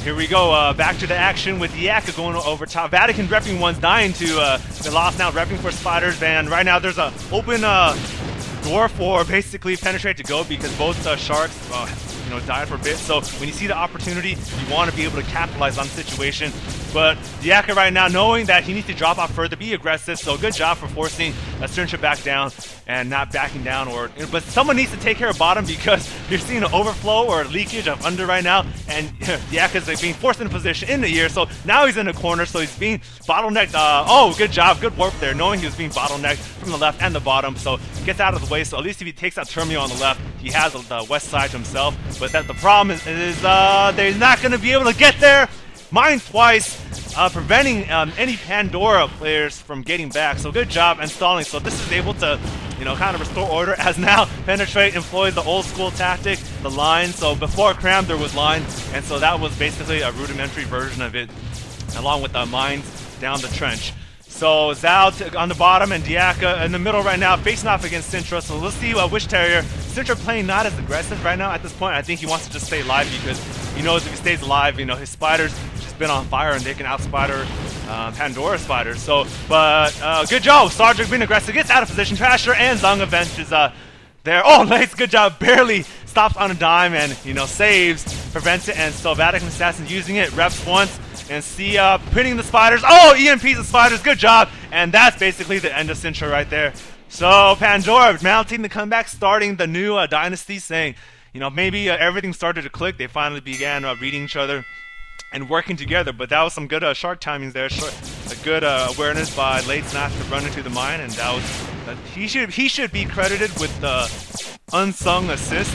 Here we go, back to the action with Yaka going over top. Vatican repping one's dying to the loss now, repping for Spiders, and right now there's a open door for basically Penetrate to go because both Sharks died for a bit. So when you see the opportunity, you want to be able to capitalize on the situation. But Yaka right now, knowing that he needs to drop off further, be aggressive. So good job for forcing Sintra back down and not backing down. But someone needs to take care of bottom because you're seeing an overflow or leakage of under right now, and Yaka's being forced into position in the air. So now he's in the corner, so he's being bottlenecked. Oh, good job, good warp there, knowing he was being bottlenecked from the left and the bottom. So gets out of the way. So at least if he takes out Termio on the left, he has the west side to himself. But the problem is they're not going to be able to get there. Mine twice, preventing any Pandora players from getting back. So good job installing. So this is able to, kind of restore order as now Penetrate employs the old school tactic, the line. So before Cram there was line, and so that was basically a rudimentary version of it, along with the mines down the trench. So Zao on the bottom and Diaka in the middle right now, facing off against Sintra. So let's see Wish Terrier. Sintra playing not as aggressive right now at this point. I think he wants to just stay alive because he knows if he stays alive, his Spiders just been on fire and they can out-spider Pandora Spiders. So, but good job. Sargent being aggressive, gets out of position. Trasher and Zung avenges there. Oh, nice, good job. Barely stops on a dime and, saves, prevents it. And so Vatican Assassin using it, reps once. And see, pinning the Spiders. Oh, EMPs the Spiders. Good job. And that's basically the end of Sintra right there. So Pandora mounting the comeback, starting the new dynasty, saying, maybe everything started to click. They finally began reading each other and working together. But that was some good Shark timings there. A good awareness by Late Snap to run into the mine, and that was he should be credited with the unsung assist,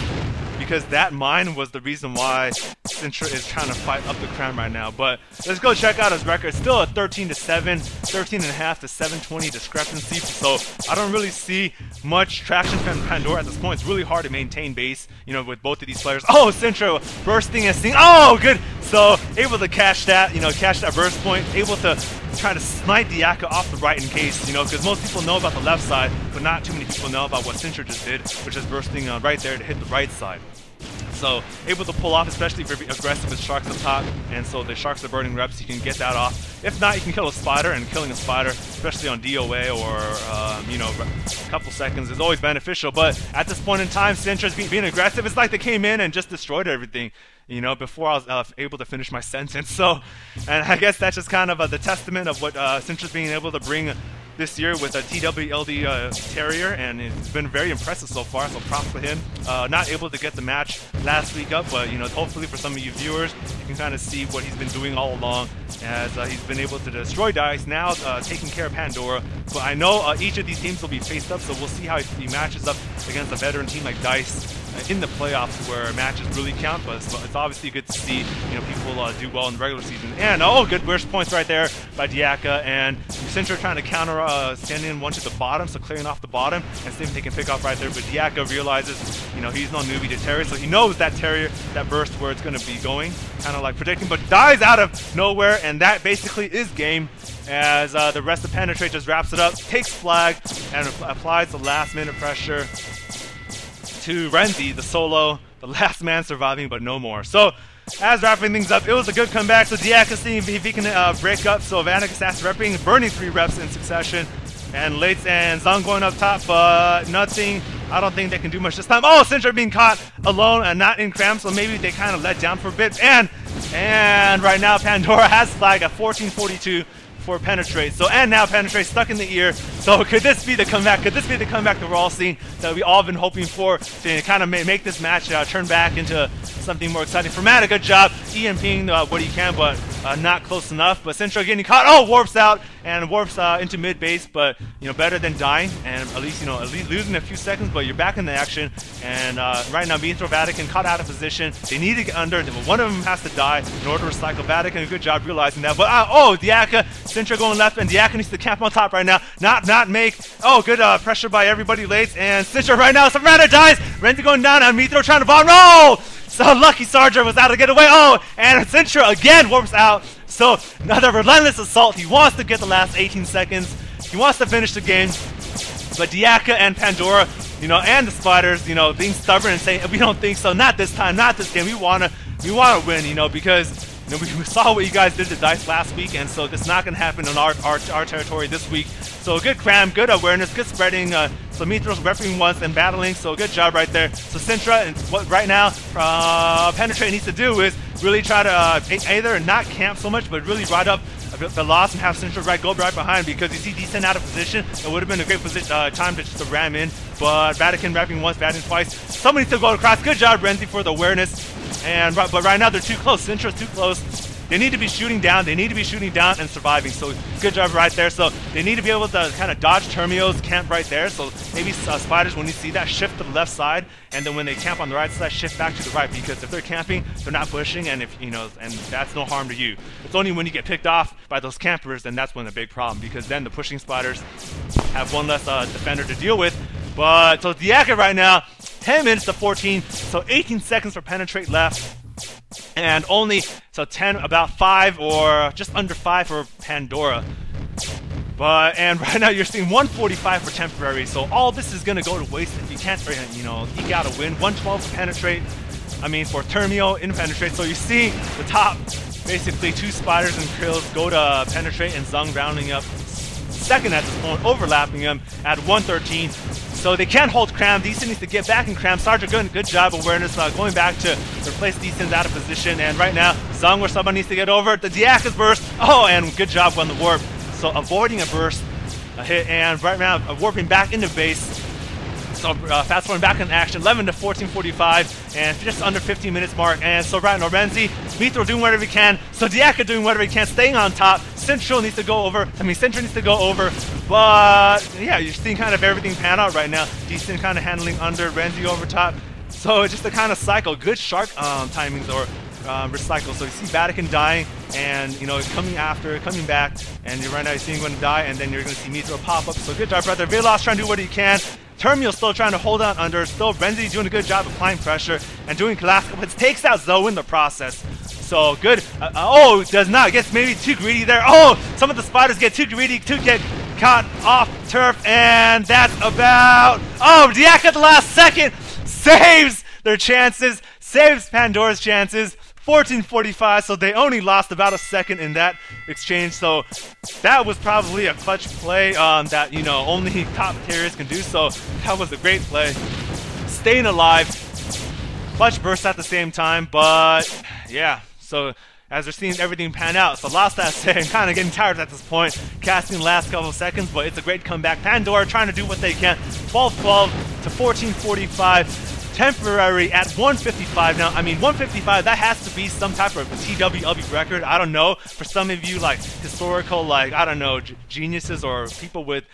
because that mine was the reason why Sintra is trying to fight up the crown right now. But let's go check out his record. Still a 13-7, 13.5 to 720 discrepancy. So I don't really see much traction from Pandora at this point. It's really hard to maintain base, with both of these players. Oh, Sintra bursting and seeing. Oh, good. So able to catch that, catch that burst point. Able to try to snipe Diaka off the right in case, because most people know about the left side, but not too many people know about what Sintra just did, which is bursting right there to hit the right side. So able to pull off, especially if you're aggressive with Sharks up top, and so the Sharks are burning reps, you can get that off. If not, you can kill a Spider, and killing a Spider, especially on DOA or, a couple seconds is always beneficial. But at this point in time, Sintra's being aggressive. It's like they came in and just destroyed everything, before I was able to finish my sentence. So, and I guess that's just kind of the testament of what Sintra's being able to bring this year with a TWLB Terrier, and it's been very impressive so far, so props for him. Not able to get the match last week up, but hopefully for some of you viewers, you can kind of see what he's been doing all along, as he's been able to destroy DICE, now taking care of Pandora. But I know each of these teams will be faced up, so we'll see how he matches up against a veteran team like DICE in the playoffs, where matches really count. But it's obviously good to see people do well in the regular season. And oh, good burst points right there by Diaka, and Sintra trying to counter standing one to the bottom, so clearing off the bottom and see if they can pick off right there. But Diaka realizes he's no newbie to Terrier, so he knows that Terrier, that burst where it's going to be going, kind of like predicting, but dies out of nowhere, and that basically is game, as the rest of Penetrate just wraps it up, takes flag, and applies the last minute pressure to Renzi, the solo, the last man surviving, but no more. So, as wrapping things up, it was a good comeback. So Diaka seeing if he can break up. So Vanek Assassin repping, burning 3 reps in succession. And Lates and Zung going up top, but nothing. I don't think they can do much this time. Oh, Sintra being caught alone and not in cram, so maybe they kind of let down for a bit. And right now Pandora has flag at 14:42 for Penetrate. So, and now Penetrate stuck in the ear. So could this be the comeback? Could this be the comeback that we're all seeing, that we all been hoping for, to kind of make this match turn back into something more exciting? For Matt, a good job EMPing what he can, but not close enough. But Sintra getting caught. Oh, warps out and warps into mid base, but better than dying, and at least losing a few seconds, but you're back in the action. And right now, Beanthrow Vatican caught out of position. They need to get under. One of them has to die in order to recycle Vatican. Good job realizing that. But oh, Diaka, Sintra going left, and Diaka needs to camp on top right now. Not make. Oh, good pressure by everybody late, and Sintra right now. Savrana dies. Renzi going down, and Beanthrow trying to bomb. No! So lucky Sarger was out to get away. Oh, and Sintra again warps out. So another relentless assault. He wants to get the last 18 seconds. He wants to finish the game. But Diaka and Pandora, and the Spiders, being stubborn and saying, we don't think so. Not this time. Not this game. We wanna win, because we saw what you guys did to Dice last week, and so it's not going to happen on our territory this week. So good cram, good awareness, good spreading. So Mythros repping once and battling, so good job right there. So Sintra, and what right now Penetrate needs to do is really try to either not camp so much, but really ride up the loss and have Sintra go right behind, because you see Decent out of position. It would have been a great position time to just to ram in, but Vatican repping once, Vatican twice. Somebody needs to go across. Good job, Renzi, for the awareness. And but right now they're too close. Sintra's too close. They need to be shooting down. They need to be shooting down and surviving. So good job right there. So they need to be able to kind of dodge Termios, camp right there. So maybe Spiders, when you see that, shift to the left side, and then when they camp on the right side, shift back to the right. Because if they're camping, they're not pushing, and if and that's no harm to you. It's only when you get picked off by those campers, then that's when the big problem. Because then the pushing Spiders have one less defender to deal with. But so Diaka right now, 10 minutes to 14, so 18 seconds for Penetrate left. And only, so 10, about 5 or just under 5 for Pandora. And right now you're seeing 145 for Temporary, so all this is going to go to waste if you can't, eke out a win. 112 for Penetrate, for Termio in Penetrate. So you see the top, basically 2 Spiders and Krills go to Penetrate, and Zung rounding up second at this point, overlapping him at 113. So they can't hold Cram. Decent needs to get back in Cram. Sergeant, good job awareness, going back to replace Decent out of position. And right now, Zung where someone needs to get over. The Diaka's burst. Oh, and good job on the warp. So avoiding a burst, a hit, and right now warping back into base. So fast forwarding back in action, 11 to 14:45, and just under 15 minutes mark. And so right now, Renzi, Mithro doing whatever he can. So Diaka doing whatever he can, staying on top. Central needs to go over. Central needs to go over. But yeah, you're seeing kind of everything pan out right now. Decent kind of handling under, Renzi over top. So it's just a kind of cycle. Good shark timings or recycle. So you see Vatican dying, and coming back, and right now you're seeing going to die, and then you're going to see Mithro pop up. So good job, brother. Velos trying to do what he can. Termio still trying to hold on under. Still Renzi doing a good job applying pressure and doing classical, but takes out Zoe in the process. So good. Does not. Gets maybe too greedy there. Oh, some of the Spiders get too greedy to get caught off turf, and that's about. Oh, Diaka at the last second saves their chances, saves Pandora's chances. 14:45, so they only lost about a second in that exchange. So that was probably a clutch play that only top tiers can do. So that was a great play, staying alive, clutch burst at the same time. But yeah, so as we're seeing everything pan out, so lost that second, kind of getting tired at this point, casting the last couple of seconds, but it's a great comeback. Pandora trying to do what they can. 12-12 to 14:45. Temporary at 155. Now, 155, that has to be some type of a TWLB record. I don't know. For some of you, historical, I don't know, geniuses or people with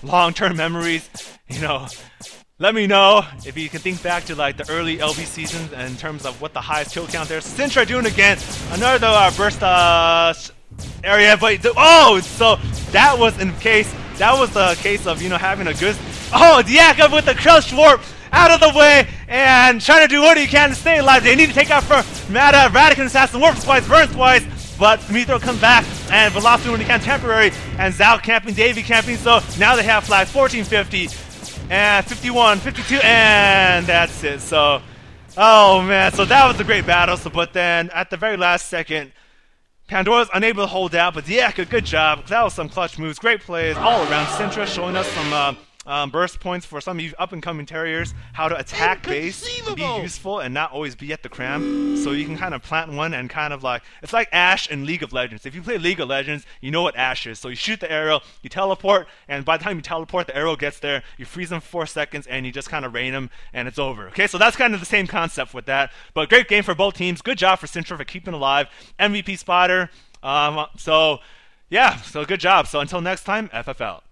long-term memories, let me know if you can think back to, the early LB seasons in terms of what the highest kill count there. Sintra doing again. Another burst area, but, so that was the case of, having a good... Oh, Diaka with the crush warp! Out of the way, and trying to do what he can to stay alive. They need to take out for Mata. Vatican Assassin warps twice, burns twice, but Mithro comes back, and Velocity when he can, Temporary, and Zao camping, Davey camping, so now they have flags. 14:50, and 51, 52, and that's it. So, oh man, so that was a great battle. So, but then at the very last second, Pandora's unable to hold out, but Diaka, good job. That was some clutch moves, great plays all around. Sintra showing us some burst points for some of you up-and-coming terriers, how to attack base, be useful, and not always be at the cram. So you can kind of plant one and kind of it's like Ashe in League of Legends. If you play League of Legends, you know what Ashe is. So you shoot the arrow, you teleport, and by the time you teleport, the arrow gets there, you freeze them for 4 seconds, and you just kind of rain them, and it's over. Okay, so that's kind of the same concept with that. But great game for both teams. Good job for Sintra for keeping alive. MVP Spider. So yeah, so good job. So until next time, FFL.